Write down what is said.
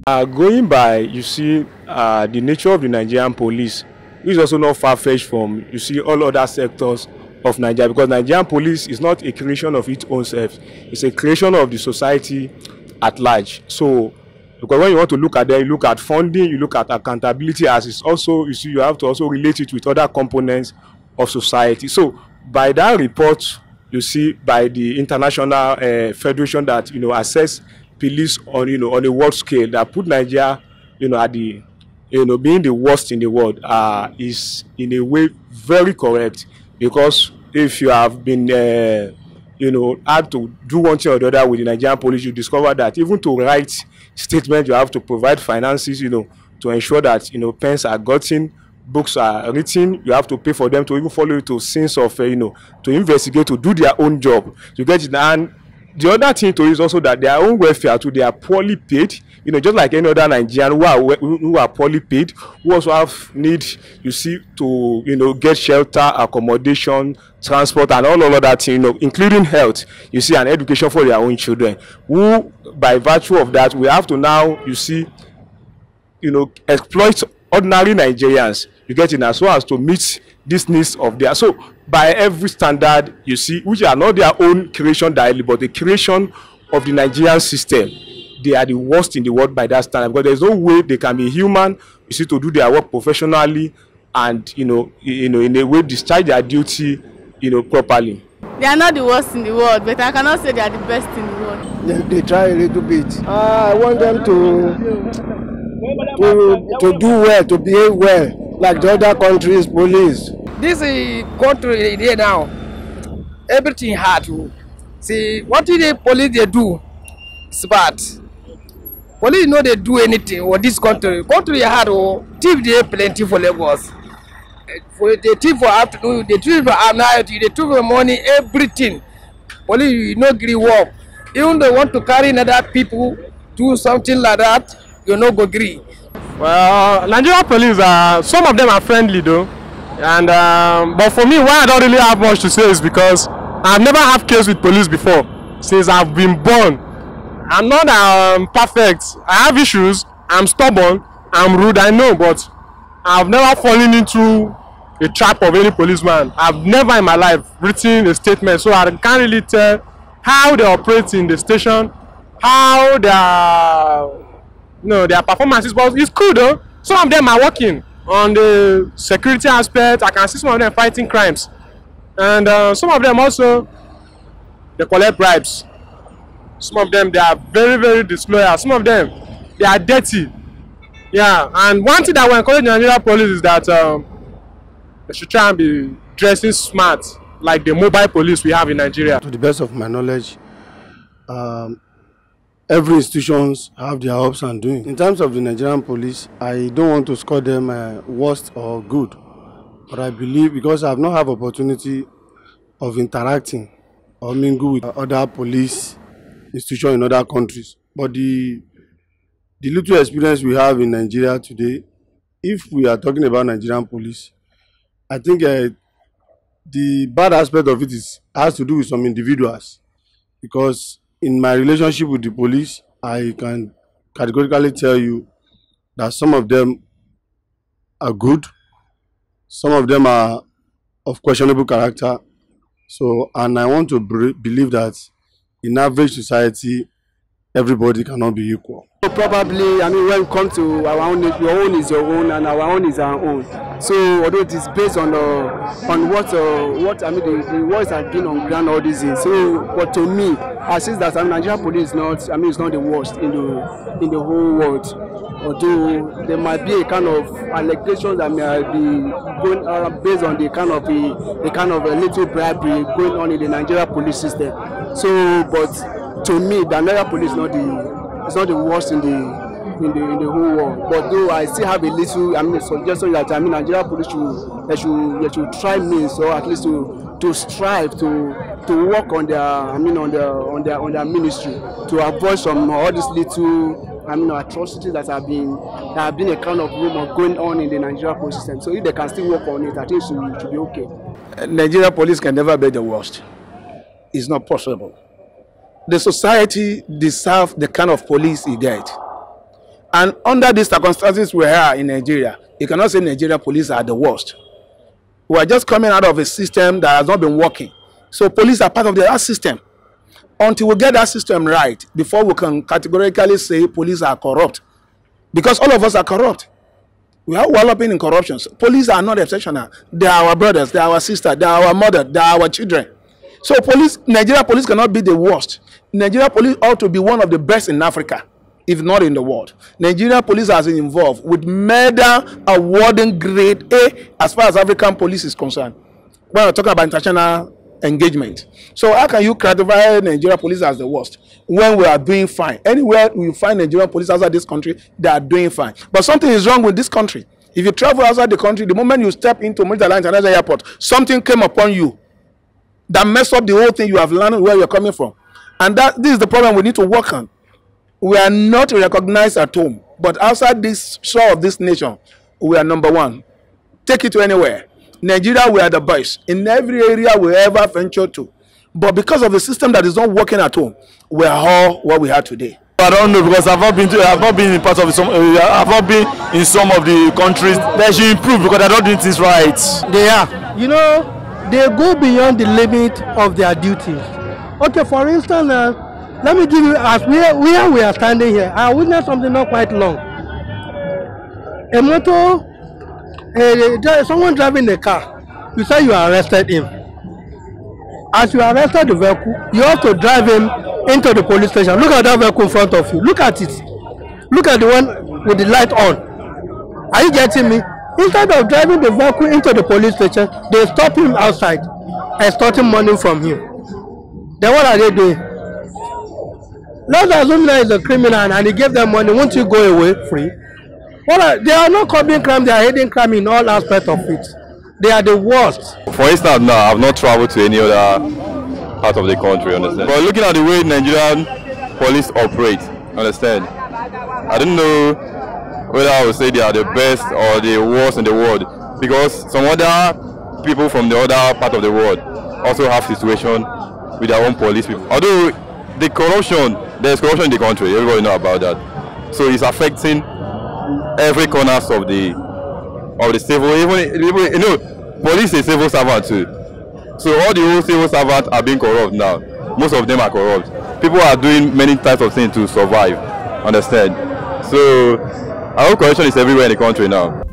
Going by, you see, the nature of the Nigerian police is also not far-fetched from, you see, all other sectors of Nigeria, because Nigerian police is not a creation of its own self. It's a creation of the society at large. So, because when you want to look at them, you look at funding, you look at accountability, as it's also, you see, you have to also relate it with other components of society. So, by that report, you see, by the international federation that, you know, assess police on, you know, on a world scale, that put Nigeria, you know, at the, you know, being the worst in the world, is in a way very correct, because if you have been you know, had to do one thing or the other with the Nigerian police, you discover that even to write statements, you have to provide finances, you know, to ensure that, you know, pens are gotten, books are written, you have to pay for them to even follow you to scenes of, you know, to investigate, to do their own job. You get it? And the other thing to is also that their own welfare too, they are poorly paid, you know, just like any other Nigerian who are poorly paid, who also have need, you see, to, you know, get shelter, accommodation, transport, and all of that, you know, including health, you see, and education for their own children, who by virtue of that we have to now, you see, you know, exploit ordinary Nigerians, you get it, as well as to meet these needs of their, so by every standard, you see, which are not their own creation directly, but the creation of the Nigerian system, they are the worst in the world by that standard, because there's no way they can be human, you see, to do their work professionally and, you know, in a way discharge their duty, you know, properly. They are not the worst in the world, but I cannot say they are the best in the world. They try a little bit. I want them to do well, to behave well, like the other countries' police. This country here now, everything hard to see. What did the police they do? It's bad. Police know they do anything for this country. Country hard, thief they plenty for Lagos. For the thief for afternoon, the thief for night, the thief for morning, everything. Police no agree work. Even they want to carry another people do something like that, you no go agree. Well, Nigerian police some of them are friendly though, and but for me, why I don't really have much to say is because I've never had case with police before since I've been born. I'm not perfect. I have issues. I'm stubborn. I'm rude. I know, but I've never fallen into a trap of any policeman. I've never in my life written a statement, so I can't really tell how they operate in the station, how their performances. But it's cool though. Some of them are working on the security aspect. I can see some of them fighting crimes, and some of them also they collect bribes. Some of them they are very, very disloyal. Some of them they are dirty. Yeah, and one thing that we encourage the Nigerian police is that they should try and be dressing smart, like the mobile police we have in Nigeria. To the best of my knowledge, every institutions have their ups and doings. In terms of the Nigerian police, I don't want to score them worst or good, but I believe, because I have not had opportunity of interacting or mingle with other police institutions in other countries, but the little experience we have in Nigeria today, if we are talking about Nigerian police, I think the bad aspect of it has to do with some individuals, because in my relationship with the police, I can categorically tell you that some of them are good, some of them are of questionable character. So, and I want to believe that in average society, everybody cannot be equal. So probably, I mean, when it comes to our own, your own is your own, and our own is our own. So although it is based on what I mean, the words have been on ground all these things. So, but to me, I see that Nigerian police is not, I mean, it's not the worst in the whole world. Although there might be a kind of allegations that may be going based on the kind of a little bribery going on in the Nigerian police system. So, but to me, the Nigerian police is not the worst in the whole world. But though I still have a little, I mean, suggestion that Nigerian police should try means, or at least to strive to work on their, on their ministry, to avoid some all these little, atrocities that have been a kind of rumor going on in the Nigerian police system. So if they can still work on it, I think it should be okay. Nigerian police can never be the worst. It's not possible. The society deserves the kind of police it gets. And under these circumstances we are in Nigeria, you cannot say Nigerian police are the worst. We are just coming out of a system that has not been working. So police are part of that system. Until we get that system right, before we can categorically say police are corrupt. Because all of us are corrupt. We are walloping in corruption. Police are not exceptional. They are our brothers, they are our sisters, they are our mother, they are our children. So Nigeria police cannot be the worst. Nigeria police ought to be one of the best in Africa, if not in the world. Nigeria police has been involved with medal awarding grade A as far as African police is concerned. When we're talking about international engagement. So how can you classify Nigeria police as the worst when we are doing fine? Anywhere we find Nigerian police outside this country, they are doing fine. But something is wrong with this country. If you travel outside the country, the moment you step into Murtala International Airport, something came upon you that messed up the whole thing you have learned where you're coming from. And this is the problem we need to work on. We are not recognized at home, but outside this shore of this nation, we are number one. Take it to anywhere. Nigeria, we are the best in every area we ever venture to. But because of the system that is not working at home, we are all what we are today. I don't know, because I've not been in part of I've not been in some of the countries. They should improve because I don't think it's right. They are. You know, they go beyond the limit of their duties. Okay, for instance, let me give you, as we are standing here, I witnessed something not quite long. A motor, someone driving a car, you say you arrested him. As you arrested the vehicle, you have to drive him into the police station. Look at that vehicle in front of you. Look at it. Look at the one with the light on. Are you getting me? Instead of driving the vehicle into the police station, they stop him outside, extorting money from him. Then what are they doing? Let's assume that he's a criminal and he gave them money. Won't you go away free? They are not committing crime, they are hiding crime in all aspects of it. They are the worst. For instance, now I've not traveled to any other part of the country, understand? But looking at the way Nigerian police operate, understand? I don't know whether I would say they are the best or the worst in the world, because some other people from the other part of the world also have situation with their own police people. Although the corruption, there is corruption in the country, everybody know about that. So it's affecting every corners of the civil, even you know, police is civil servant too. So all the whole civil servants are being corrupt now. Most of them are corrupt. People are doing many types of things to survive. Understand? So I hope corruption is everywhere in the country now.